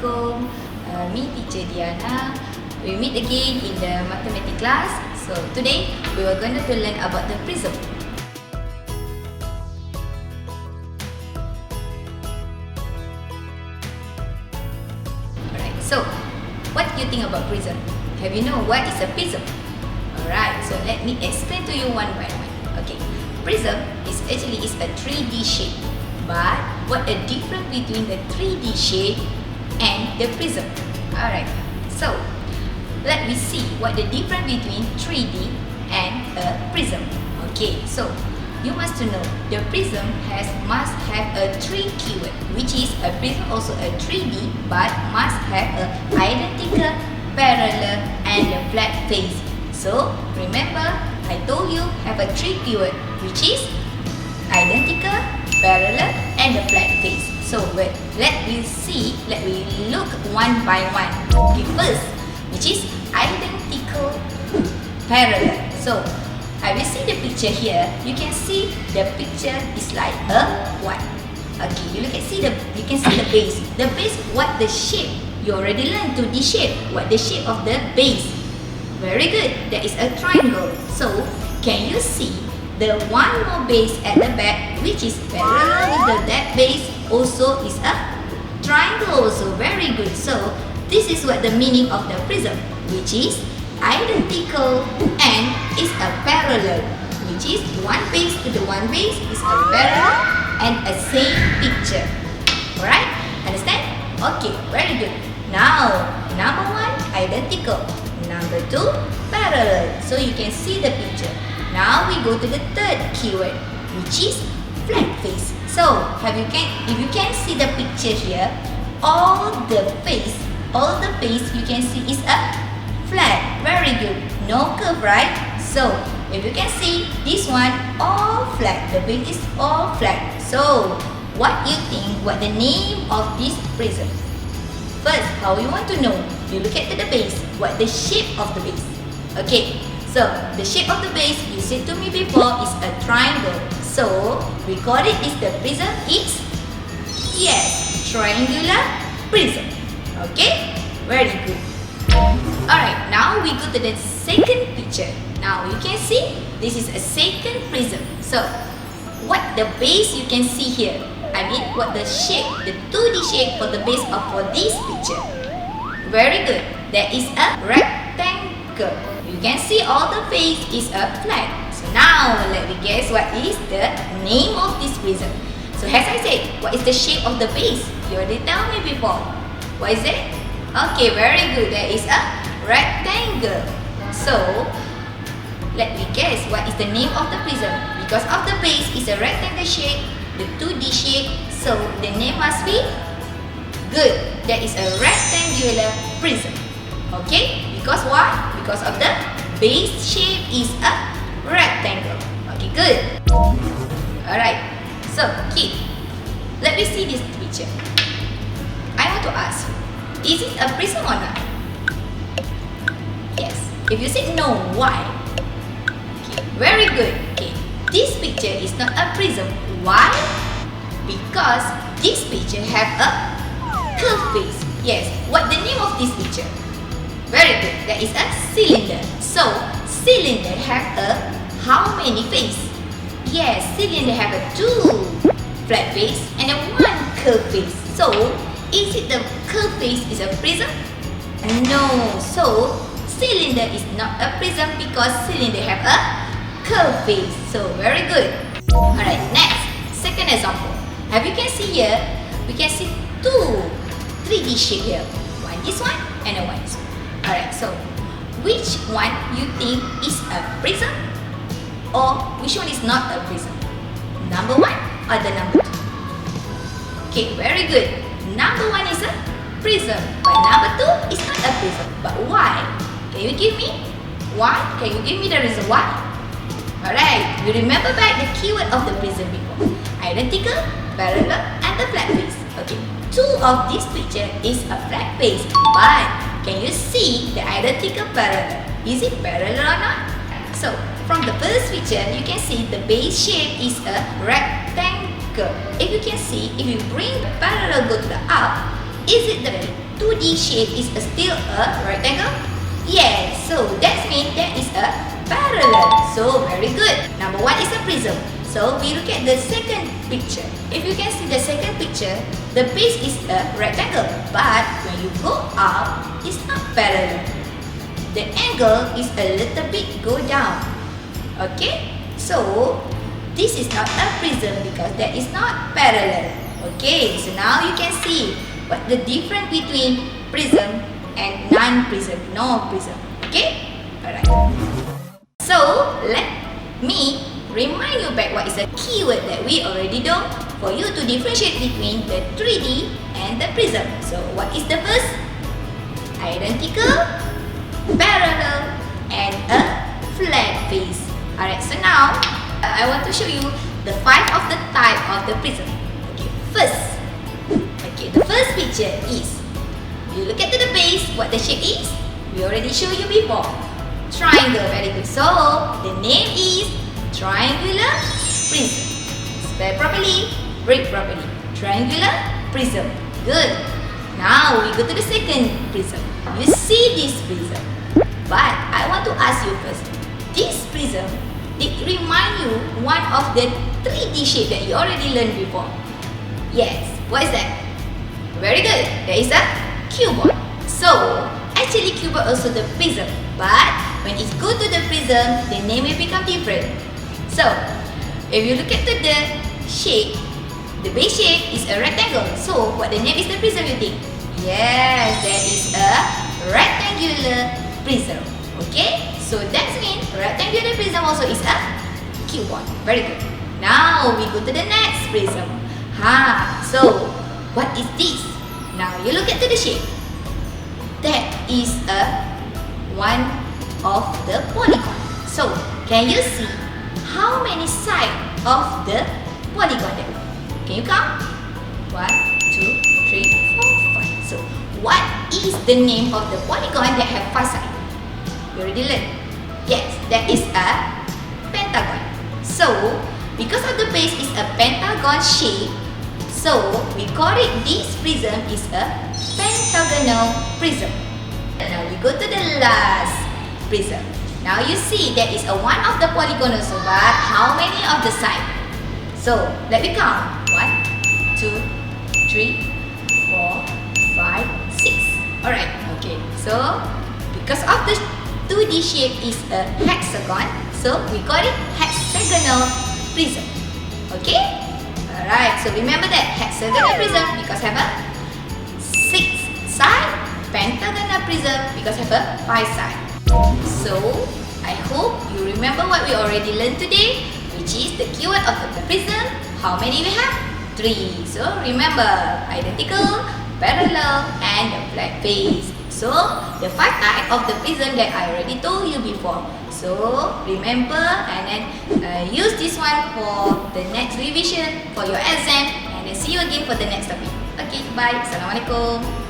Assalamualaikum. Me teacher Diana. We meet again in the mathematics class. So today we are going to learn about the prism. Alright, so what do you think about prism? Have you know what is a prism? Alright, so let me explain to you one by one. Okay, prism is actually a 3D shape. But what a difference between the 3D shape and the prism? Alright, so let me see what the difference between 3D and a prism. Okay, so you must to know the prism must have a 3 keyword, which is a prism also a 3D but must have a identical, parallel and a flat face. So remember I told you have a 3 keyword, which is identical, parallel and a flat face. So let me look one by one. Okay, first, which is identical, parallel. So I will see the picture here. You can see the picture is like a what? Okay, you can see the base. The base, what the shape? You already learned 2D shape. What the shape of the base? Very good. That is a triangle. So can you see the one more base at the back, which is parallel with that base, also is a triangle also. Very good. So this is what the meaning of the prism, which is identical and is a parallel, which is one base to the one base is a parallel and a same picture. Alright, understand? Okay, very good. Now number 1 identical, number 2 parallel. So you can see the picture. Now we go to the third keyword, which is flat face. So if you can see the picture here, all the face you can see is a flat. Very good. No curve, right? So if you can see this one all flat, the base is all flat. So what you think what the name of this prism? First, how you want to know? You look at the base. What the shape of the base? Okay. So, the shape of the base, you said to me before, is a triangle. So, we call it is the prism. It's, yes, triangular prism. Okay? Very good. Alright, now we go to the second picture. Now, you can see, this is a second prism. So, what the base you can see here? I mean, what the shape, the 2D shape for the base of for this picture. Very good. There is a rectangle. You can see all the face is a flat. So now let me guess what is the name of this prism. So as I said, what is the shape of the base? You already told me before. What is it? Okay, very good. There is a rectangle. So let me guess what is the name of the prism. Because of the base is a rectangle shape, the 2D shape. So the name must be good. That is a rectangular prism. Okay? Because what? Because of the base shape is a rectangle. Okay, good. Alright. So, kid, let me see this picture. I want to ask, is it a prism or not? Yes. If you say no, why? Okay, very good. Okay, this picture is not a prism. Why? Because this picture have a curved face. Yes. What the name of this picture? Very good. That is a cylinder. So, cylinder have a how many face? Yes, cylinder have a 2 flat face and a 1 curved face. So, is it the curved face is a prism? No. So, cylinder is not a prism because cylinder have a curved face. So, very good. Alright, next. Second example. As you can see here, we can see 2 3D shape here. One this one and a one this one. Alright, so which one you think is a prism or which one is not a prism? Number 1 or the number 2? Okay, very good. Number 1 is a prism, but number 2 is not a prism. But why? Can you give me why? Can you give me the reason why? Alright, you remember back the keyword of the prism before. Identical, parallel and the flat face. Okay, 2 of this picture is a flat face, but can you see the identical parallel? Is it parallel or not? So, from the first picture, you can see the base shape is a rectangle. If you can see, if you bring the parallel go to the up, is it the 2D shape is still a rectangle? Yes, so that means that is a parallel. So very good. Number 1 is a prism. So we look at the second picture. If you can see the second picture, the base is a rectangle, but when you go up, it's not parallel. The angle is a little bit go down. Okay, so this is not a prism because that is not parallel. Okay, so now you can see what the difference between prism and non-prism, no prism. Okay, alright. So let me remind you back what is a keyword that we already know for you to differentiate between the 3D and the prism. So what is the first? Identical, parallel, and a flat face. Alright, so now I want to show you the 5 of the type of the prism. Okay, the first picture is, you look at the base, what the shape is. We already showed you before. Triangle, very good. So the name is triangular prism. Spell properly, read properly. Triangular prism. Good. Now we go to the second prism. You see this prism, but I want to ask you first. This prism, it remind you one of the 3D shape that you already learned before. Yes. What is that? Very good. That is a cuboid. So actually cuboid also the prism, but when it go to the prism, the name will become different. So if you look at the shape, the base shape is a rectangle. So what the name is the prism you think? Yes, that is a rectangular prism. Okay, so that means rectangular prism also is a cuboid. Very good. Now we go to the next prism. So what is this? Now you look at the shape. That is a one of the polygon. So can you see how many sides of the polygon there? Can you count? 1, 2, 3, 4, 5. So what is the name of the polygon that have 5 sides? You already learned. Yes, that is a pentagon. So because of the base is a pentagon shape, so we call it this prism is a pentagonal prism. Now we go to the last prism. Now you see that is a one of the polygon also, but how many of the side? So let me count. 1, 2, 3, 4, 5, 6. Alright, okay. So because of the 2D shape is a hexagon, so we call it hexagonal prism. Okay? Alright, so remember that hexagonal prism because have a 6 side, pentagonal prism because have a 5 side. So I hope you remember what we already learned today, which is the keyword of the prism. How many we have? 3. So remember, identical, parallel, and the flat face. So the 5 type of the prism that I already told you before. So remember and then use this one for the next revision for your exam, and then see you again for the next topic. Okay, bye. Assalamualaikum.